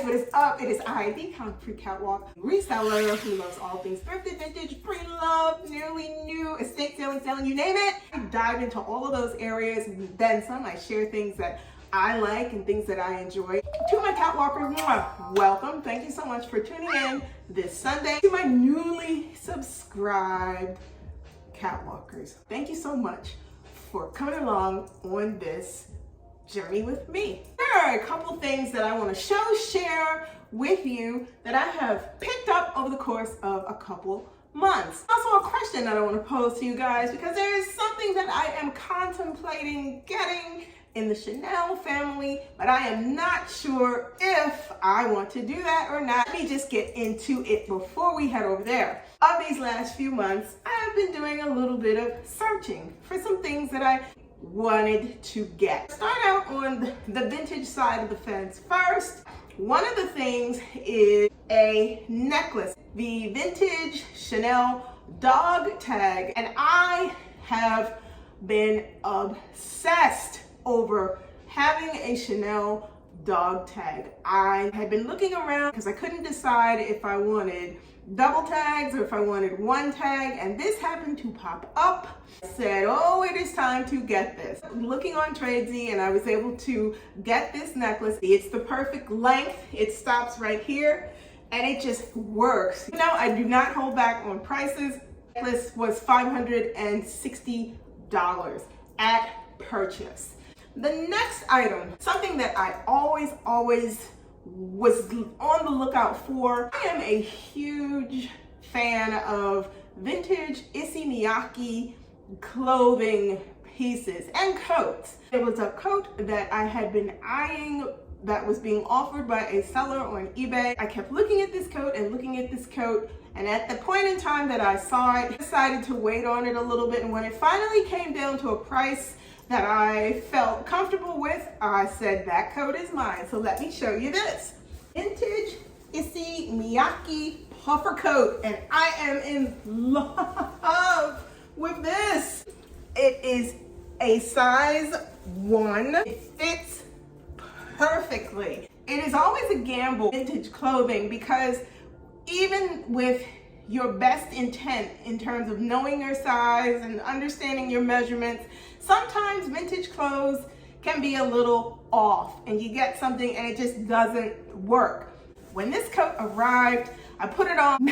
what is up? It is I, the Concrete Catwalk, reseller who loves all things thrifted, vintage, pre-loved, nearly new, estate selling, you name it. I dive into all of those areas and then some. I share things that I like and things that I enjoy. To my Catwalkers, welcome. Thank you so much for tuning in this Sunday. To my newly subscribed Catwalkers, thank you so much for coming along on this journey with me. There are a couple things that I want to share with you that I have picked up over the course of a couple months. Also a question that I want to pose to you guys because there is something that I am contemplating getting in the Chanel family, but I am not sure if I want to do that or not. Let me just get into it before we head over there. Of these last few months, I have been doing a little bit of searching for some things that I wanted to get. Start out on the vintage side of the fence first. One of the things is a necklace, the vintage Chanel dog tag, and I have been obsessed over having a Chanel dog tag. I had been looking around because I couldn't decide if I wanted double tags or if I wanted one tag, and this happened to pop up. I said, oh, it is time to get this. Looking on Tradesy, and I was able to get this necklace. It's the perfect length. It stops right here and it just works. You know, I do not hold back on prices. The necklace was $560 at purchase. The next item, something that I always was on the lookout for. I am a huge fan of vintage Miyaki clothing pieces and coats. It was a coat that I had been eyeing that was being offered by a seller on eBay. I kept looking at this coat and looking at this coat, and at the point in time that I saw it, I decided to wait on it a little bit, and when it finally came down to a price that I felt comfortable with, I said, that coat is mine. So let me show you this. Vintage Miyaki puffer coat, and I am in love with this. It is a size 1. It fits perfectly. It is always a gamble, vintage clothing, because even with your best intent in terms of knowing your size and understanding your measurements, sometimes vintage clothes can be a little off and you get something and it just doesn't work. When this coat arrived, I put it on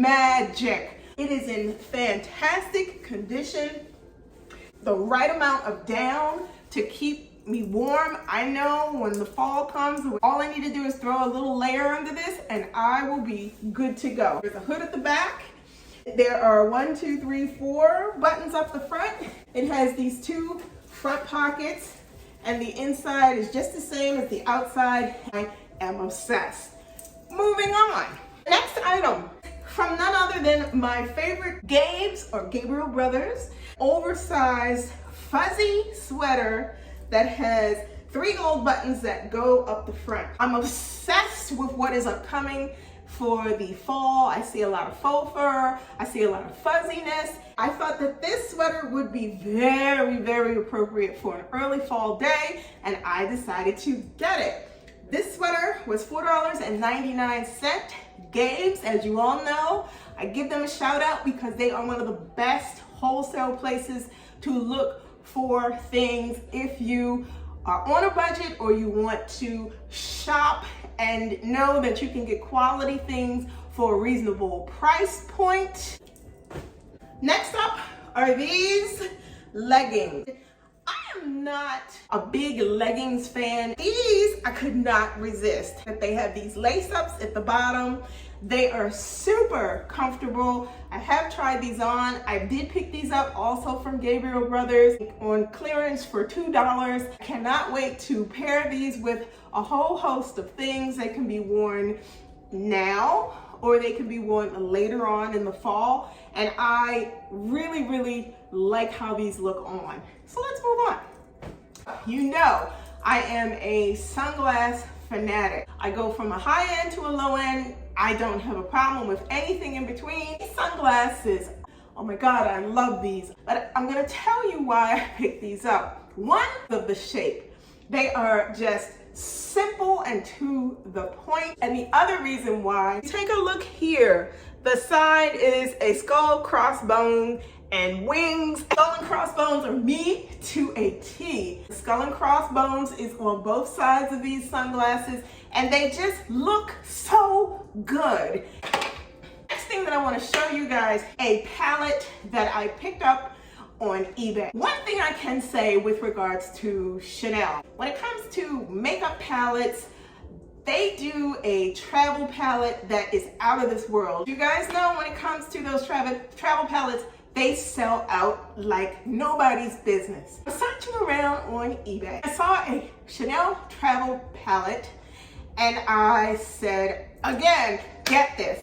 magic. It is in fantastic condition, the right amount of down to keep me warm. I know when the fall comes, all I need to do is throw a little layer under this and I will be good to go. There's a hood at the back. There are 4 buttons up the front. It has these 2 front pockets, and the inside is just the same as the outside. I am obsessed. Moving on. Next item from none other than my favorite Gabriel brothers, oversized fuzzy sweater that has 3 gold buttons that go up the front. I'm obsessed with what is upcoming for the fall. I see a lot of faux fur. I see a lot of fuzziness. I thought that this sweater would be very appropriate for an early fall day, and I decided to get it. This sweater was $4.99. Gabe's, as you all know, I give them a shout out because they are one of the best wholesale places to look for things if you are on a budget or you want to shop and know that you can get quality things for a reasonable price point. Next up are these leggings. I am not a big leggings fan. These I could not resist. They have these lace ups at the bottom. They are super comfortable. I have tried these on. I did pick these up also from Gabriel Brothers on clearance for $2. I cannot wait to pair these with a whole host of things. They can be worn now or they can be worn later on in the fall. And I really like how these look on. So let's move on. You know, I am a sunglass fanatic. I go from a high end to a low end. I don't have a problem with anything in between. These sunglasses, oh my God, I love these. But I'm gonna tell you why I picked these up. One, of the shape. They are just simple and to the point. And the other reason why, take a look here. The side is a skull, crossbone, and wings. Skull and crossbones are me to a T. Skull and crossbones is on both sides of these sunglasses, and they just look so good. Next thing that I want to show you guys, a palette that I picked up on eBay. One thing I can say with regards to Chanel, when it comes to makeup palettes, they do a travel palette that is out of this world. You guys know when it comes to those travel palettes, they sell out like nobody's business. I was searching around on eBay. I saw a Chanel travel palette and I said, again, get this.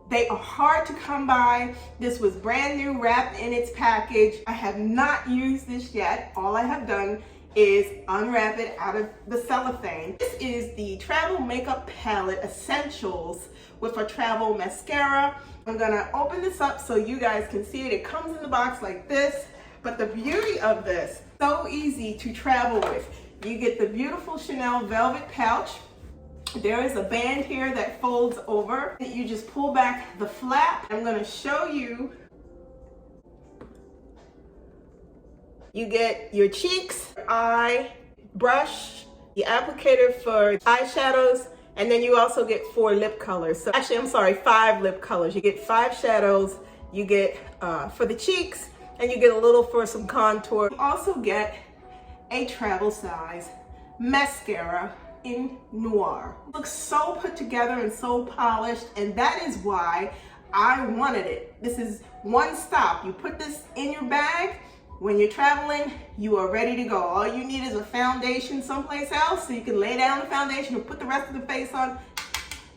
They are hard to come by. This was brand new, wrapped in its package. I have not used this yet. All I have done is unwrap it out of the cellophane. This is the Travel Makeup Palette Essentials with a travel mascara. I'm gonna open this up so you guys can see it. It comes in the box like this, but the beauty of this, so easy to travel with. You get the beautiful Chanel velvet pouch. There is a band here that folds over. You just pull back the flap. I'm gonna show you. You get your cheeks, your eye, brush, the applicator for eyeshadows, and then you also get 4 lip colors. So actually, I'm sorry, 5 lip colors. You get 5 shadows, you get for the cheeks, and you get a little for some contour. You also get a travel size mascara in Noir. It looks so put together and so polished, and that is why I wanted it. This is one stop. You put this in your bag. When you're traveling, you are ready to go. All you need is a foundation someplace else so you can lay down the foundation and put the rest of the face on.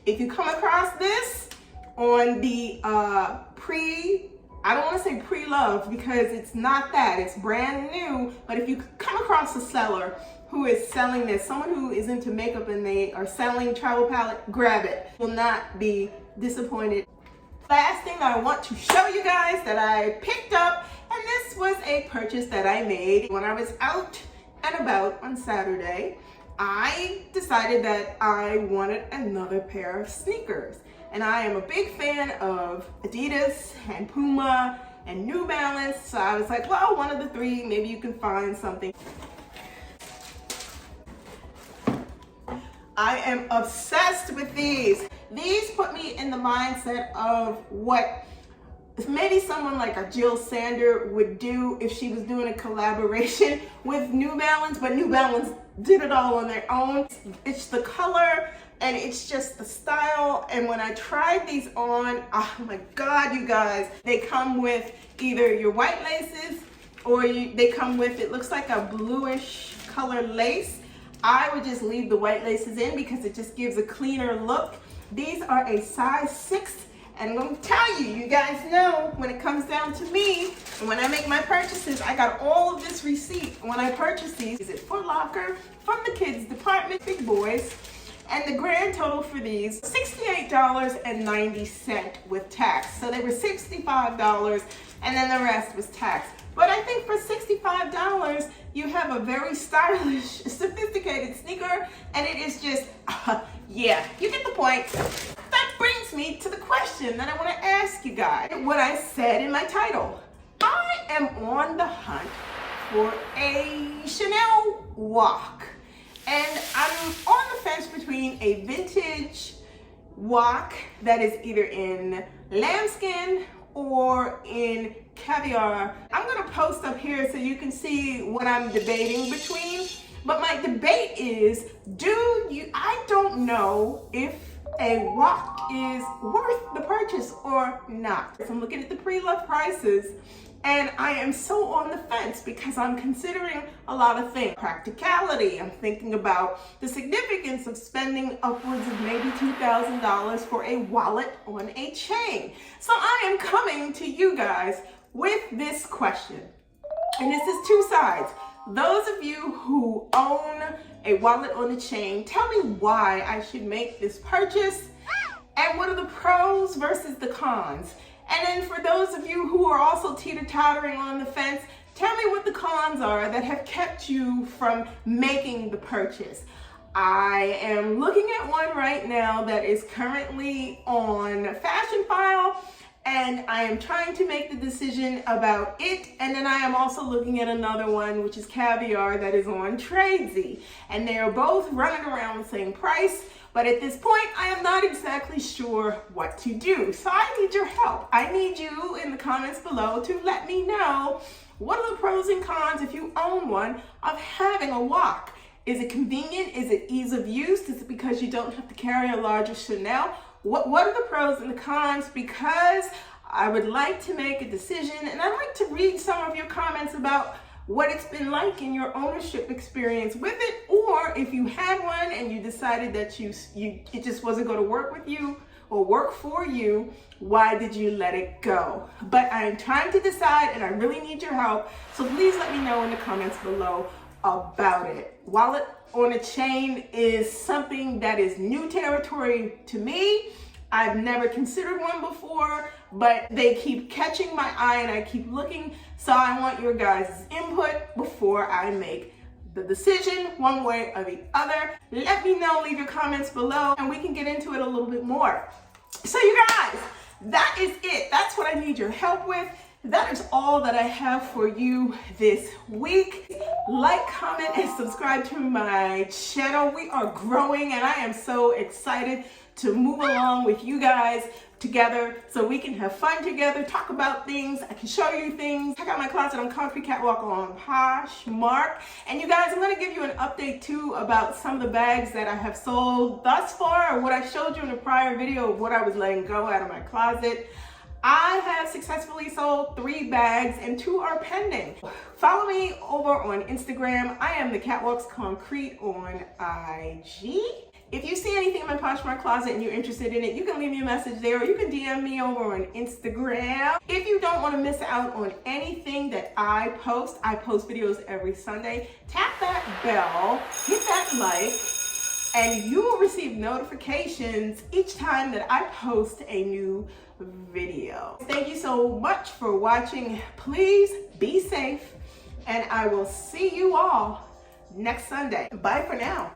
If you come across this on the I don't want to say pre-loved because it's not that, it's brand new, but if you come across a seller who is selling this, someone who is into makeup and they are selling travel palette, grab it. Will not be disappointed. Last thing that I want to show you guys that I picked up, and this was a purchase that I made when I was out and about on Saturday. I decided that I wanted another pair of sneakers. And I am a big fan of Adidas and Puma and New Balance. So I was like, well, one of the 3, maybe you can find something. I am obsessed with these. These put me in the mindset of what maybe someone like a Jill Sander would do if she was doing a collaboration with New Balance, but New Balance did it all on their own. It's the color and it's just the style. And when I tried these on, oh my God, you guys, they come with either your white laces or they come with, it looks like a bluish color lace. I would just leave the white laces in because it just gives a cleaner look. These are a size 6, and I'm going to tell you, you guys know when it comes down to me, and when I make my purchases, I got all of this receipt when I purchased these. Is it Foot Locker, from the kids department, big boys, and the grand total for these, $68.90 with tax. So they were $65, and then the rest was tax. But I think for $65, you have a very stylish, sophisticated sneaker, and it is just, yeah, you get the point. That brings me to the question that I want to ask you guys. What I said in my title. I am on the hunt for a ChanelWOC, and I'm on the fence between a vintage WOC that is either in lambskin or in caviar. I'm gonna post up here so you can see what I'm debating between. But my debate is, I don't know if a WOC is worth the purchase or not. So I'm looking at the pre-loved prices and I am so on the fence because I'm considering a lot of things. Practicality, I'm thinking about the significance of spending upwards of maybe $2,000 for a wallet on a chain. So I am coming to you guys with this question. And this is 2 sides. Those of you who own a wallet on a chain, tell me why I should make this purchase and what are the pros versus the cons. And then for those of you who are also teeter-tottering on the fence, tell me what the cons are that have kept you from making the purchase. I am looking at one right now that is currently on Fashion File, and I am trying to make the decision about it. And then I am also looking at another one, which is Caviar, that is on Tradesy. And they are both running around the same price. But at this point, I am not exactly sure what to do. So I need your help. I need you in the comments below to let me know what are the pros and cons, if you own one, of having a WOC. Is it convenient? Is it ease of use? Is it because you don't have to carry a larger Chanel? What are the pros and the cons? Because I would like to make a decision, and I'd like to read some of your comments about what it's been like in your ownership experience with it, or if you had one and you decided that it just wasn't going to work with you or work for you, why did you let it go? But I'm trying to decide, and I really need your help, so please let me know in the comments below about it. Wallet on a chain is something that is new territory to me. I've never considered one before, but they keep catching my eye and I keep looking. So I want your guys' input before I make the decision one way or the other. Let me know, leave your comments below, and we can get into it a little bit more. So you guys, that is it. That's what I need your help with. That is all that I have for you this week. Like, comment, and subscribe to my channel. We are growing, and I am so excited to move along with you guys together so we can have fun together, talk about things. I can show you things. Check out my closet on Concrete Catwalk on Poshmark. And you guys, I'm going to give you an update too about some of the bags that I have sold thus far, or what I showed you in a prior video of what I was letting go out of my closet. I have successfully sold 3 bags and 2 are pending. Follow me over on Instagram. I am the Catwalks Concrete on IG. If you see anything in my Poshmark closet and you're interested in it, you can leave me a message there, or you can DM me over on Instagram. If you don't want to miss out on anything that I post videos every Sunday. Tap that bell, hit that like, and you will receive notifications each time that I post a new video. Thank you so much for watching. Please be safe, and I will see you all next Sunday. Bye for now.